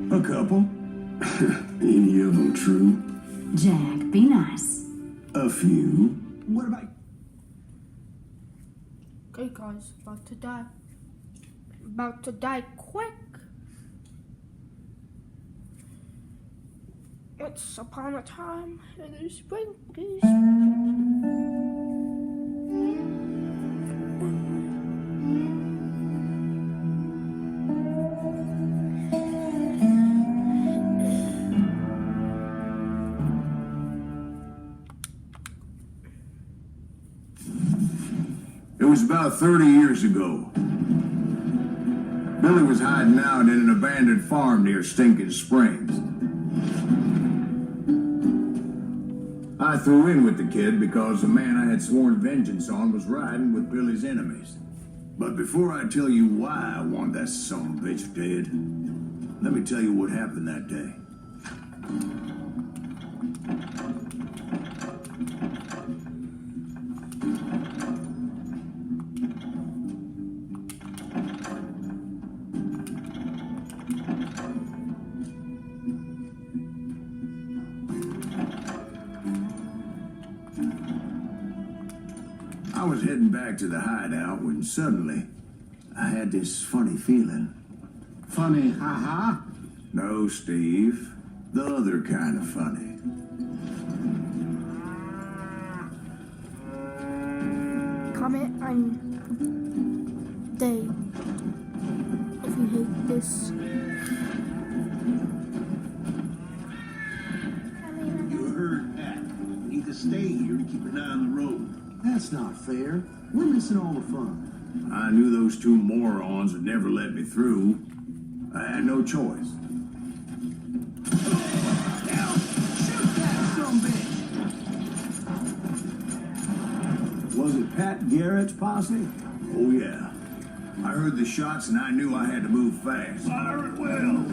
A couple. Any of them true? Jack, be nice. A few. What about... Okay, guys, about to die. About to die quick. Once upon a time in the spring. It was about 30 years ago. Billy was hiding out in an abandoned farm near Stinking Springs. I threw in with the kid because the man I had sworn vengeance on was riding with Billy's enemies. But before I tell you why I want that son of a bitch dead, let me tell you what happened that day. I was heading back to the hideout when suddenly I had this funny feeling. Funny, haha? No, Steve. The other kind of funny. Comment on day if you hate this. You heard that. We need to stay here to keep an eye on the road. That's not fair. We're missing all the fun. I knew those two morons would never let me through. I had no choice. Was it Pat Garrett's posse? Oh, yeah. I heard the shots and I knew I had to move fast. Fire it well.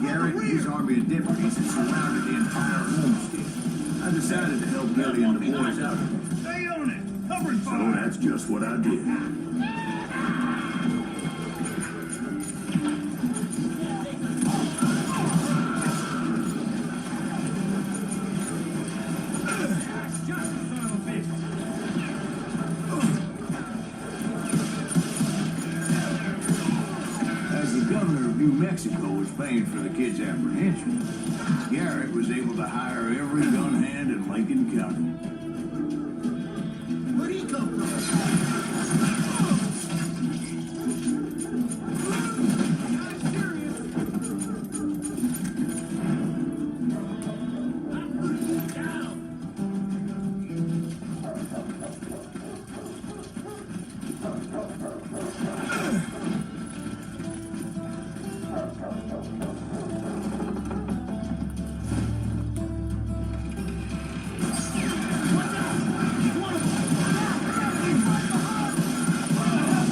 Garrett and his army of deputies had surrounded the entire homestead. I decided to help Billy and the boys out. Stay on it. Covering So fire. that's just what I did. As the governor of New Mexico was paying for the kid's apprehension, Garrett was able to hire every gun hand in Lincoln County. Where'd he come from?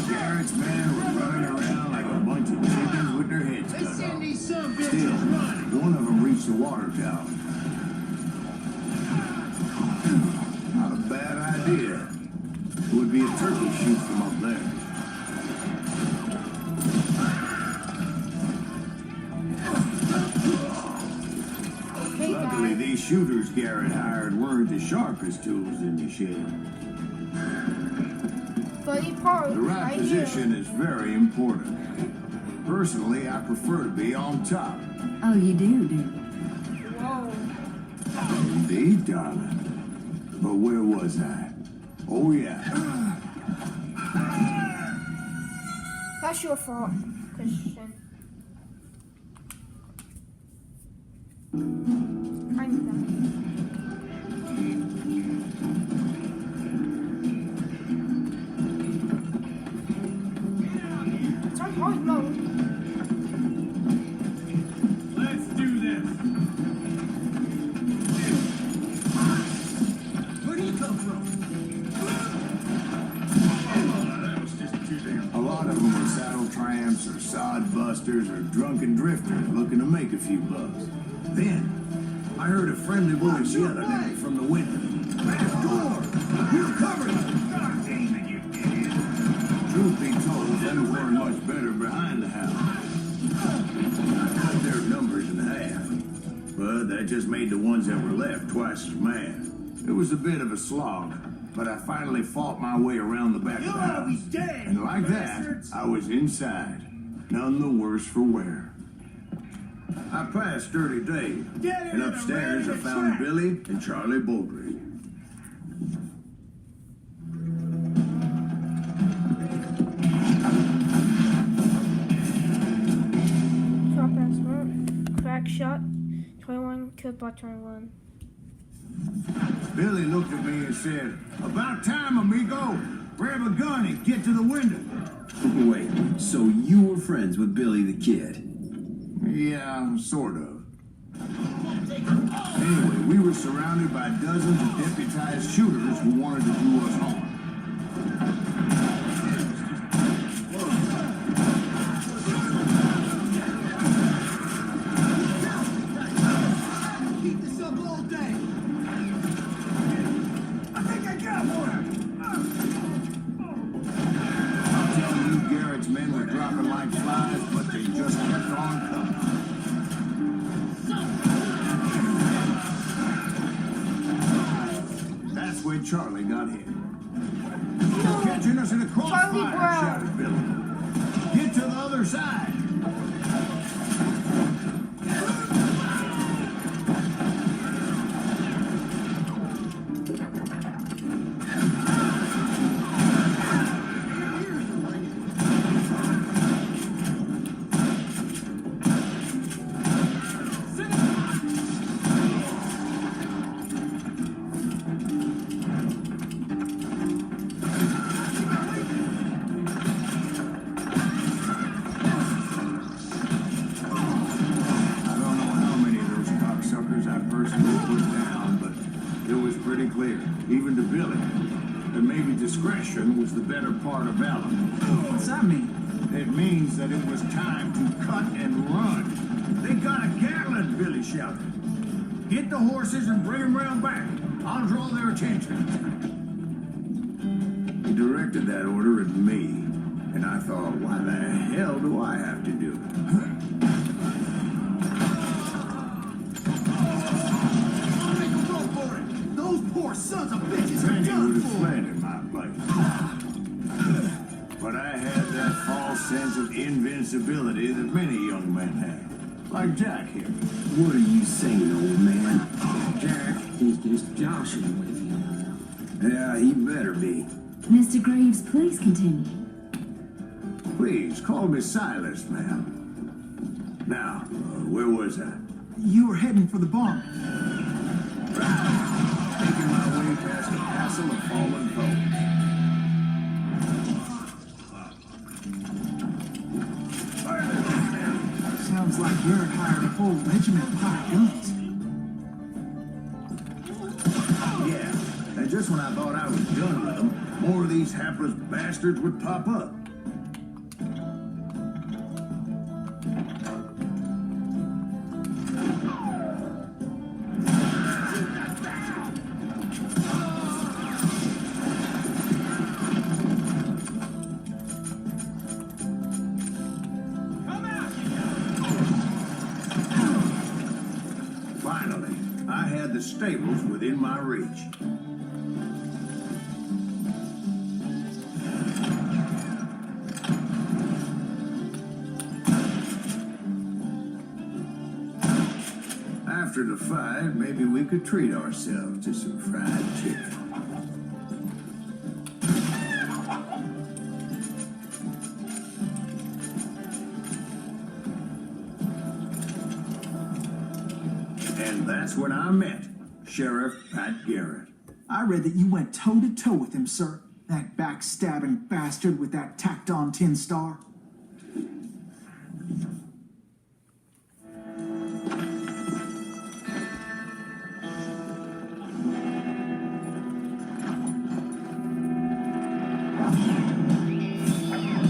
Garrett's men were running around like a bunch of chickens with their heads cut off. Still, one of them reached the water tower. Not a bad idea. It would be a turkey shoot from up there. Okay, Luckily, guys. these shooters Garrett hired weren't the sharpest tools in the shed. Funny part. The right position is very important. Personally, I prefer to be on top. Oh, you do, do you? Whoa. Indeed, darling. But where was I? Oh, yeah. That's your fault, Christian. I'm done. It's on hard mode. Let's do this. Where'd he come from? That was just too damn. A lot of them were saddle tramps or sod busters or drunken drifters looking to make a few bucks. Then, I heard a friendly voice yelling at me from the window. Back door! You're covered! God damn it, you idiot! Truth be told, they weren't much better behind the house. that just made the ones that were left twice as mad. It was a bit of a slog, but I finally fought my way around the back of the house. dead, And like that, I was inside, none the worse for wear. I passed Dirty Dave, and upstairs I found Billy and Charlie Baldry. Drop and smoke. Crack shot. 21 killed by 21. Billy looked at me and said, "About time, amigo. Grab a gun and get to the window." Wait, so you were friends with Billy the Kid? Yeah, sort of. Anyway, we were surrounded by dozens of deputized shooters who wanted to do us harm. Keep this up all day. I think I got one. I'm telling you, Garrett's men were dropping like flies, but they just kept on coming. That's when Charlie got hit. You're catching us in a crossfire, Charlie Brown. shouted Billy. Get to the other side. Even to Billy, that maybe discretion was the better part of valor. What's that mean? It means that it was time to cut and run. They got a Gatlin, Billy shouted. Get the horses and bring them round back. I'll draw their attention. He directed that order at me, and I thought, why the hell do I have to do it? Sons of bitches are Randy done would have for. fled in my place. But I had that false sense of invincibility that many young men have. Like Jack here. What are you saying, old man? Jack, he's just joshing with you. Yeah, he better be. Mr. Graves, please continue. Please, call me Silas, ma'am. Now, where was I? You were heading for the barn. Making my way past a castle of fallen foes. Sounds like Garrett hired a whole regiment of hired guns. Yeah, and just when I thought I was done with them, more of these hapless bastards would pop up. Finally, I had the stables within my reach. After the fight, maybe we could treat ourselves to some fried chicken. And that's when I met Sheriff Pat Garrett. I read that you went toe-to-toe with him, sir. That backstabbing bastard with that tacked-on tin star.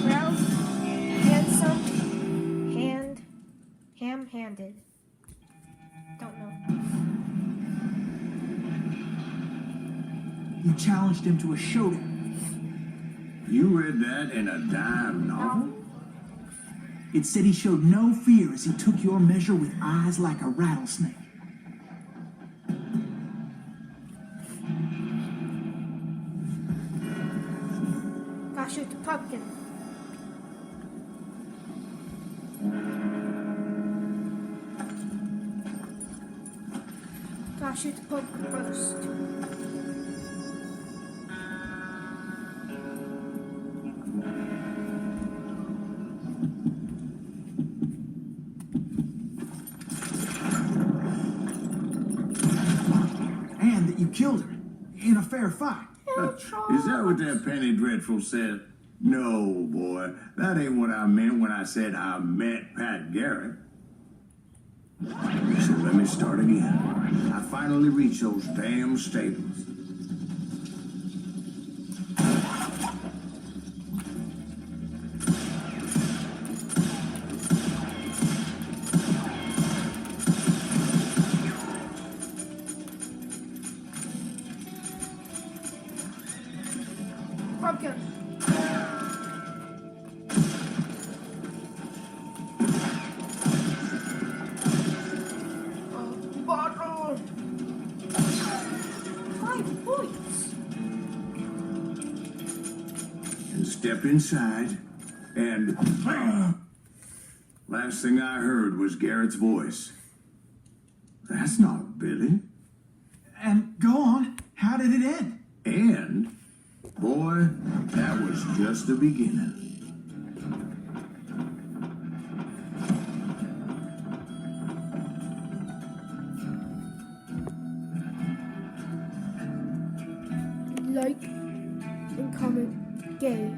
Well, handsome, ham-handed. Don't know. You challenged him to a showdown. You read that in a dime novel? It said he showed no fear as he took your measure with eyes like a rattlesnake. Pumpkin. Gotta shoot the pumpkin first. And that you killed her in a fair fight. Is that what that Penny Dreadful said? No, boy. That ain't what I meant when I said I met Pat Garrett. So let me start again. I finally reached those damn stables. Pumpkin. Bottle. 5 points. And stepped inside, and last thing I heard was Garrett's voice. That's not Billy. And go on. How did it end? And, boy, that was just the beginning. Like and comment gay.